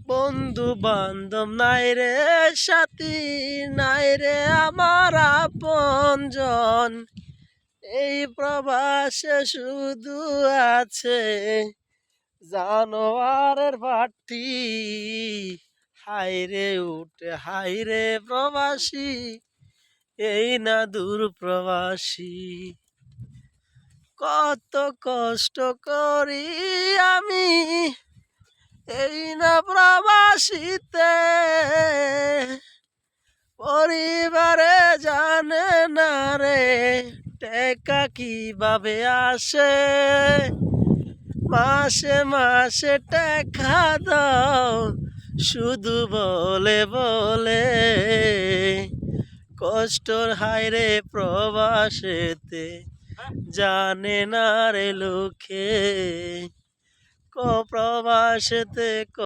বন্ধু বান্ধব নাই রে, সাথী নাই রে আমার আপনজন। এই প্রবাসে শুধু আছে জানোয়ারের ভাটি। হায়রে উঠে হায়রে প্রবাসী, এই না দূর প্রবাসী। কত কষ্ট করি আমি এই না প্রবাসীতে, পরিবারে জানে না রে টাকা কিভাবে আসে। মাসে মাসে টাকা দাও শুধু বলে বলে, কষ্টর হায়রে প্রবাসেতে জানে না রে লোকে। প্রবাসেতে